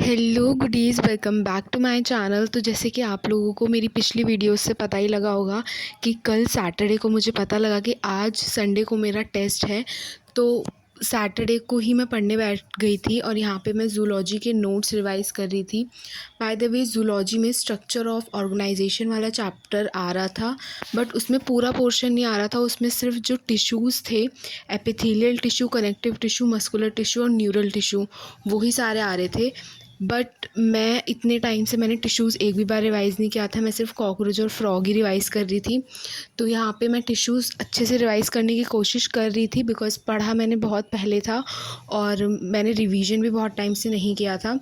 Hello goodies, welcome back to my channel. तो जैसे कि आप लोगों को मेरी पिछली वीडियोस से पता ही लगा होगा कि कल सैटरडे को मुझे पता लगा कि आज संडे को मेरा टेस्ट है। तो सैटरडे को ही मैं पढ़ने बैठ गई थी और यहाँ पे मैं ज़ूलॉजी के नोट्स रिवाइज़ कर रही थी। बाय द वे, ज़ूलॉजी में स्ट्रक्चर ऑफ ऑर्गेनाइजेशन वाला चैप्टर आ रहा था, बट उसमें पूरा पोर्शन नहीं आ रहा था। उसमें सिर्फ जो टिश्यूज़ थे, epithelial tissue, connective tissue, muscular tissue और न्यूरल टिश्यू, वही सारे आ रहे थे। बट मैं इतने टाइम से मैंने टिश्यूज़ एक भी बार रिवाइज़ नहीं किया था। मैं सिर्फ कॉकरोच और फ्रॉग ही रिवाइज़ कर रही थी। तो यहाँ पे मैं टिश्यूज़ अच्छे से रिवाइज़ करने की कोशिश कर रही थी, बिकॉज़ पढ़ा मैंने बहुत पहले था और मैंने रिवीजन भी बहुत टाइम से नहीं किया था।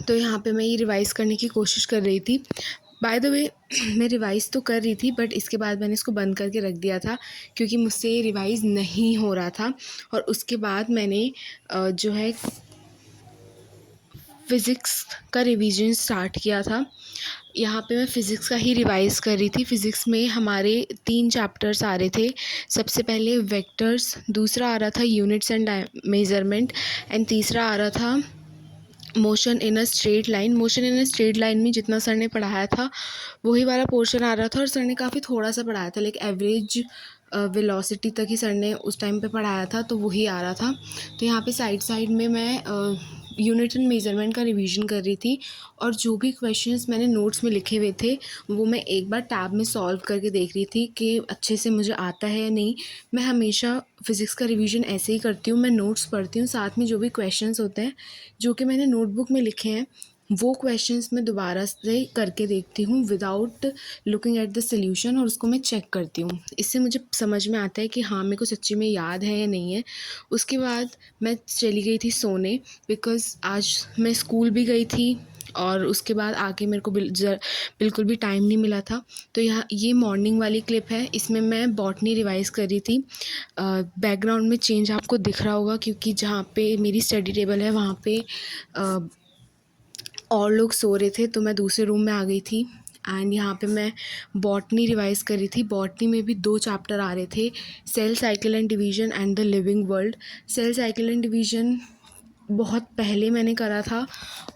तो यहाँ पे मैं ये रिवाइज़ करने की कोशिश कर रही थी। बाय द वे, मैं रिवाइज़ तो कर रही थी, बट इसके बाद मैंने इसको बंद करके रख दिया था क्योंकि मुझसे रिवाइज़ नहीं हो रहा था। और उसके बाद मैंने जो है फ़िज़िक्स का रिवीजन स्टार्ट किया था। यहाँ पे मैं फ़िज़िक्स का ही रिवाइज़ कर रही थी। फ़िज़िक्स में हमारे 3 चैप्टर्स आ रहे थे। सबसे पहले वेक्टर्स, दूसरा आ रहा था यूनिट्स एंड मेज़रमेंट, एंड तीसरा आ रहा था motion in a straight line. Motion in a straight line में जितना सर ने पढ़ाया था वही वाला पोर्शन आ रहा था, और सर ने काफ़ी थोड़ा सा पढ़ाया था, लाइक एवरेज वेलोसिटी तक ही सर ने उस टाइम पे पढ़ाया था, तो वही आ रहा था। तो यहाँ पे साइड साइड में मैं यूनिट एंड मेज़रमेंट का रिवीजन कर रही थी, और जो भी क्वेश्चंस मैंने नोट्स में लिखे हुए थे वो मैं एक बार टैब में सॉल्व करके देख रही थी कि अच्छे से मुझे आता है या नहीं। मैं हमेशा फ़िज़िक्स का रिवीजन ऐसे ही करती हूँ, मैं नोट्स पढ़ती हूँ, साथ में जो भी क्वेश्चंस होते हैं जो कि मैंने नोटबुक में लिखे हैं वो क्वेश्चंस मैं दोबारा से करके देखती हूँ without looking at the solution, और उसको मैं चेक करती हूँ। इससे मुझे समझ में आता है कि हाँ, मेरे को सच्ची में याद है या नहीं है। उसके बाद मैं चली गई थी सोने, बिकॉज़ आज मैं स्कूल भी गई थी और उसके बाद आके मेरे को बिल्कुल भी टाइम नहीं मिला था। तो यहाँ ये मॉर्निंग वाली क्लिप है, इसमें मैं बॉटनी रिवाइज़ कर रही थी। बैकग्राउंड में चेंज आपको दिख रहा होगा क्योंकि जहाँ पे मेरी स्टडी टेबल है वहाँ पे और लोग सो रहे थे, तो मैं दूसरे रूम में आ गई थी। एंड यहाँ पे मैं बॉटनी रिवाइज़ कर रही थी। बॉटनी में भी 2 चैप्टर आ रहे थे, cell cycle and division and the living world. Cell cycle and division बहुत पहले मैंने करा था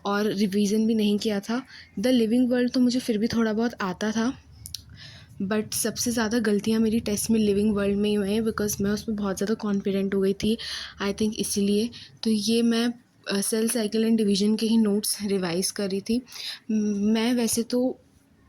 और रिवीजन भी नहीं किया था। द लिविंग वर्ल्ड तो मुझे फिर भी थोड़ा बहुत आता था, बट सबसे ज़्यादा गलतियाँ मेरी टेस्ट में लिविंग वर्ल्ड में ही हुई हैं, बिकॉज़ मैं उसमें बहुत ज़्यादा कॉन्फिडेंट हो गई थी, आई थिंक इसीलिए। तो ये मैं सेल साइकिल एंड डिवीजन के ही नोट्स रिवाइज़ कर रही थी। मैं वैसे तो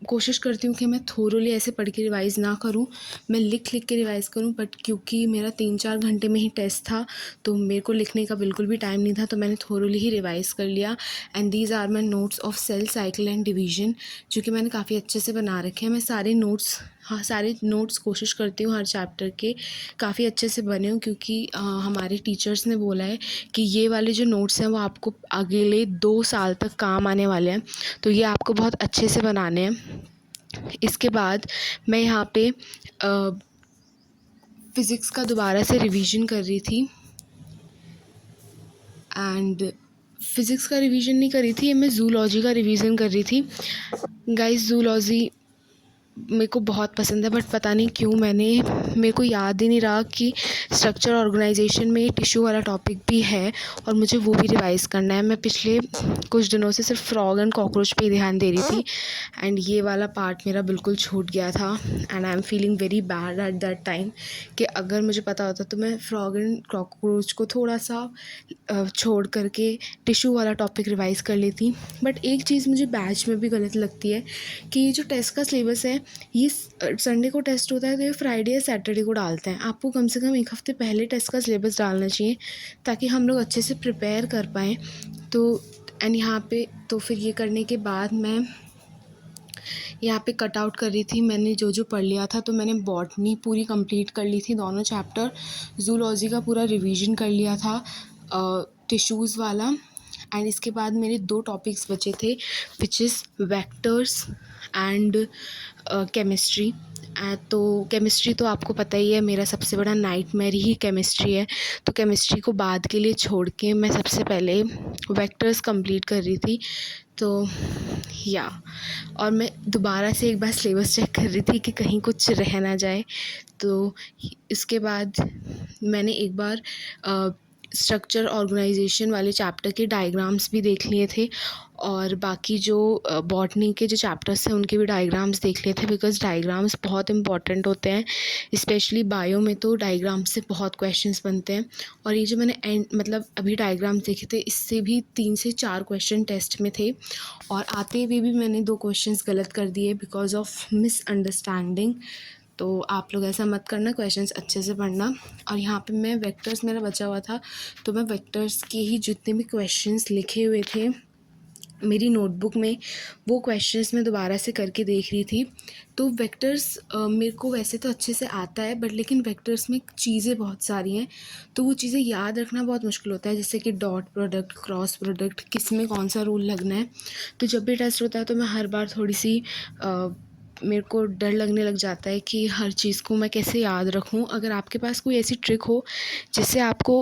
कोशिश करती हूँ कि मैं थोरोली ऐसे पढ़ के रिवाइज़ ना करूँ, मैं लिख लिख के रिवाइज़ करूँ, बट क्योंकि मेरा 3-4 घंटे में ही टेस्ट था तो मेरे को लिखने का बिल्कुल भी टाइम नहीं था, तो मैंने थोरोली ही रिवाइज़ कर लिया। And these are my notes of cell cycle and division, जो कि मैंने काफ़ी अच्छे से बना रखे हैं। मैं सारे नोट्स कोशिश करती हूँ हर चैप्टर के काफ़ी अच्छे से बने हों, क्योंकि हमारे टीचर्स ने बोला है कि ये वाले जो नोट्स हैं वो आपको अगले 2 साल तक काम आने वाले हैं, तो ये आपको बहुत अच्छे से बनाने हैं। इसके बाद मैं यहाँ पे फ़िज़िक्स का दोबारा से रिवीजन कर रही थी, एंड फ़िज़िक्स का रिवीजन नहीं कर रही थी, ये मैं ज़ूलॉजी का रिवीजन कर रही थी। गाइस, ज़ूलॉजी मेरे को बहुत पसंद है, बट पता नहीं क्यों मेरे को याद ही नहीं रहा कि स्ट्रक्चर ऑर्गेनाइजेशन में टिश्यू वाला टॉपिक भी है और मुझे वो भी रिवाइज़ करना है। मैं पिछले कुछ दिनों से सिर्फ फ्रॉग एंड कॉकरोच पे ही ध्यान दे रही थी, एंड ये वाला पार्ट मेरा बिल्कुल छूट गया था, and I am feeling very bad at that time कि अगर मुझे पता होता तो मैं फ्रॉग एंड कॉकरोच को थोड़ा सा छोड़ करके टिश्यू वाला टॉपिक रिवाइज़ कर लेती। बट एक चीज़ मुझे बैच में भी गलत लगती है कि ये जो टेस्ट का सिलेबस है, ये संडे को टेस्ट होता है तो ये फ्राइडे या सैटरडे को डालते हैं। आपको कम से कम 1 हफ़्ते पहले टेस्ट का सिलेबस डालना चाहिए ताकि हम लोग अच्छे से प्रिपेयर कर पाएँ। तो एंड यहाँ पे तो फिर ये करने के बाद मैं यहाँ पे कट आउट कर रही थी मैंने जो जो पढ़ लिया था। तो मैंने बॉटनी पूरी कंप्लीट कर ली थी, दोनों चैप्टर। ज़ूलॉजी का पूरा रिवीजन कर लिया था, टिश्यूज़ वाला। एंड इसके बाद मेरे 2 टॉपिक्स बचे थे, which is vectors and chemistry. तो केमिस्ट्री तो आपको पता ही है, मेरा सबसे बड़ा नाइटमेयर ही केमिस्ट्री है। तो केमिस्ट्री को बाद के लिए छोड़ के मैं सबसे पहले वेक्टर्स कंप्लीट कर रही थी। तो या और मैं दोबारा से एक बार सिलेबस चेक कर रही थी कि कहीं कुछ रह ना जाए। तो इसके बाद मैंने एक बार स्ट्रक्चर ऑर्गेनाइजेशन वाले चैप्टर के डायग्राम्स भी देख लिए थे और बाकी जो बॉटनी के जो चैप्टर्स थे उनके भी डायग्राम्स देख लिए थे, बिकॉज डायग्राम्स बहुत इंपॉर्टेंट होते हैं, स्पेशली बायो में तो डायग्राम्स से बहुत क्वेश्चंस बनते हैं। और ये जो मैंने मतलब अभी डायग्राम्स देखे थे, इससे भी 3 से 4 क्वेश्चन टेस्ट में थे और आते हुए भी मैंने 2 क्वेश्चंस गलत कर दिए बिकॉज ऑफ मिसअंडरस्टैंडिंग। तो आप लोग ऐसा मत करना, क्वेश्चंस अच्छे से पढ़ना। और यहाँ पे मैं वेक्टर्स मेरा बचा हुआ था, तो मैं वेक्टर्स के ही जितने भी क्वेश्चंस लिखे हुए थे मेरी नोटबुक में, वो क्वेश्चंस मैं दोबारा से करके देख रही थी। तो वेक्टर्स मेरे को वैसे तो अच्छे से आता है, बट लेकिन वेक्टर्स में चीज़ें बहुत सारी हैं, तो वो चीज़ें याद रखना बहुत मुश्किल होता है, जैसे कि डॉट प्रोडक्ट, क्रॉस प्रोडक्ट, किस में कौन सा रूल लगना है। तो जब भी टेस्ट होता है तो मैं हर बार थोड़ी सी मेरे को डर लगने लग जाता है कि हर चीज़ को मैं कैसे याद रखूं। अगर आपके पास कोई ऐसी ट्रिक हो जिससे आपको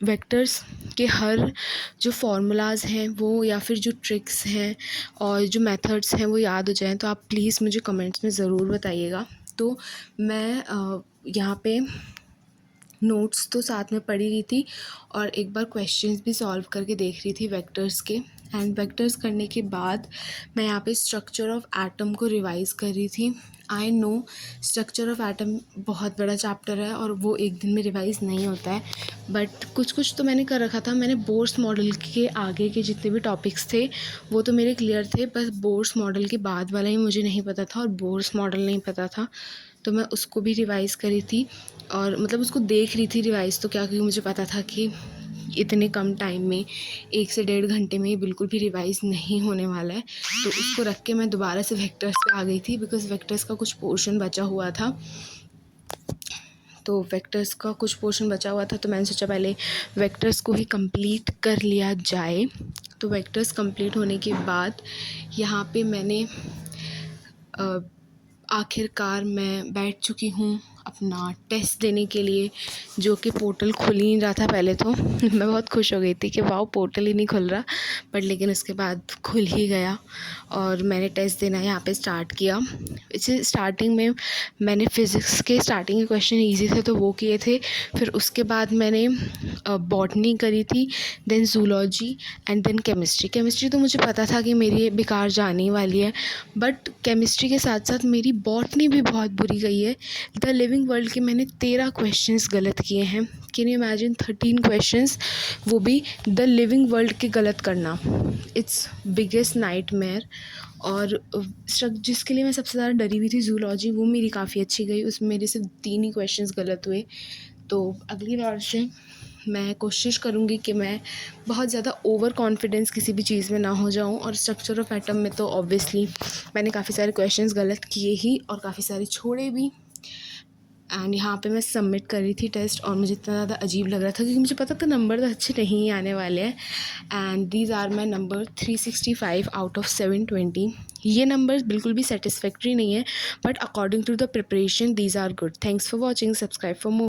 वेक्टर्स के हर जो फार्मूलाज हैं वो, या फिर जो ट्रिक्स हैं और जो मेथड्स हैं वो याद हो जाएं, तो आप प्लीज़ मुझे कमेंट्स में ज़रूर बताइएगा। तो मैं यहाँ पे नोट्स तो साथ में पढ़ी रही थी और एक बार क्वेश्चंस भी सॉल्व करके देख रही थी वेक्टर्स के। एंड वेक्टर्स करने के बाद मैं यहाँ पे स्ट्रक्चर ऑफ एटम को रिवाइज़ कर रही थी। I know structure of atom बहुत बड़ा चैप्टर है और वो एक दिन में रिवाइज़ नहीं होता है, बट कुछ कुछ तो मैंने कर रखा था। मैंने बोर्स मॉडल के आगे के जितने भी टॉपिक्स थे वो तो मेरे क्लियर थे, बस बोर्स मॉडल के बाद वाला ही मुझे नहीं पता था और बोर्स मॉडल नहीं पता था, तो मैं उसको भी रिवाइज़ करी थी। और मतलब उसको देख रही थी रिवाइज़ तो क्या, क्योंकि मुझे पता था कि इतने कम टाइम में 1 से 1.5 घंटे में बिल्कुल भी रिवाइज़ नहीं होने वाला है। तो उसको रख के मैं दोबारा से वेक्टर्स पे आ गई थी, बिकॉज़ वेक्टर्स का कुछ पोर्शन बचा हुआ था। तो वेक्टर्स का कुछ पोर्शन बचा हुआ था, तो मैंने सोचा पहले वेक्टर्स को ही कंप्लीट कर लिया जाए। तो वेक्टर्स कंप्लीट होने के बाद यहाँ पे मैंने आखिरकार मैं बैठ चुकी हूँ अपना टेस्ट देने के लिए, जो कि पोर्टल खुल ही नहीं रहा था पहले तो मैं बहुत खुश हो गई थी कि वाह पोर्टल ही नहीं खुल रहा, बट लेकिन उसके बाद खुल ही गया और मैंने टेस्ट देना यहाँ पे स्टार्ट किया। इसे स्टार्टिंग में मैंने फ़िज़िक्स के स्टार्टिंग के क्वेश्चन ईजी थे तो वो किए थे, फिर उसके बाद मैंने बॉटनी करी थी, then zoology and then chemistry. Chemistry तो मुझे पता था कि मेरी बेकार जाने वाली है, बट केमिस्ट्री के साथ साथ मेरी बॉटनी भी बहुत बुरी गई है। द लिविंग वर्ल्ड के मैंने 13 क्वेश्चंस गलत किए हैं। कैन यू इमेजिन 13 क्वेश्चंस, वो भी द लिविंग वर्ल्ड के गलत करना, इट्स बिगेस्ट नाइटमेयर। और जिसके लिए मैं सबसे ज़्यादा डरी हुई थी जूलॉजी, वो मेरी काफ़ी अच्छी गई, उसमें मेरे सिर्फ 3 ही क्वेश्चंस गलत हुए। तो अगली बार से मैं कोशिश करूँगी कि मैं बहुत ज़्यादा ओवर कॉन्फिडेंस किसी भी चीज़ में ना हो जाऊँ। और स्ट्रक्चर ऑफ एटम में तो ऑब्वियसली मैंने काफ़ी सारे क्वेश्चंस गलत किए ही और काफ़ी सारे छोड़े भी। एंड यहाँ पे मैं सबमिट कर रही थी टेस्ट और मुझे इतना ज़्यादा अजीब लग रहा था क्योंकि मुझे पता था नंबर तो अच्छे नहीं आने वाले हैं। And these are my number 365 out of 720। ये नंबर बिल्कुल भी सेटिस्फैक्ट्री नहीं है, but according to the preparation these are good. Thanks for watching, subscribe for more.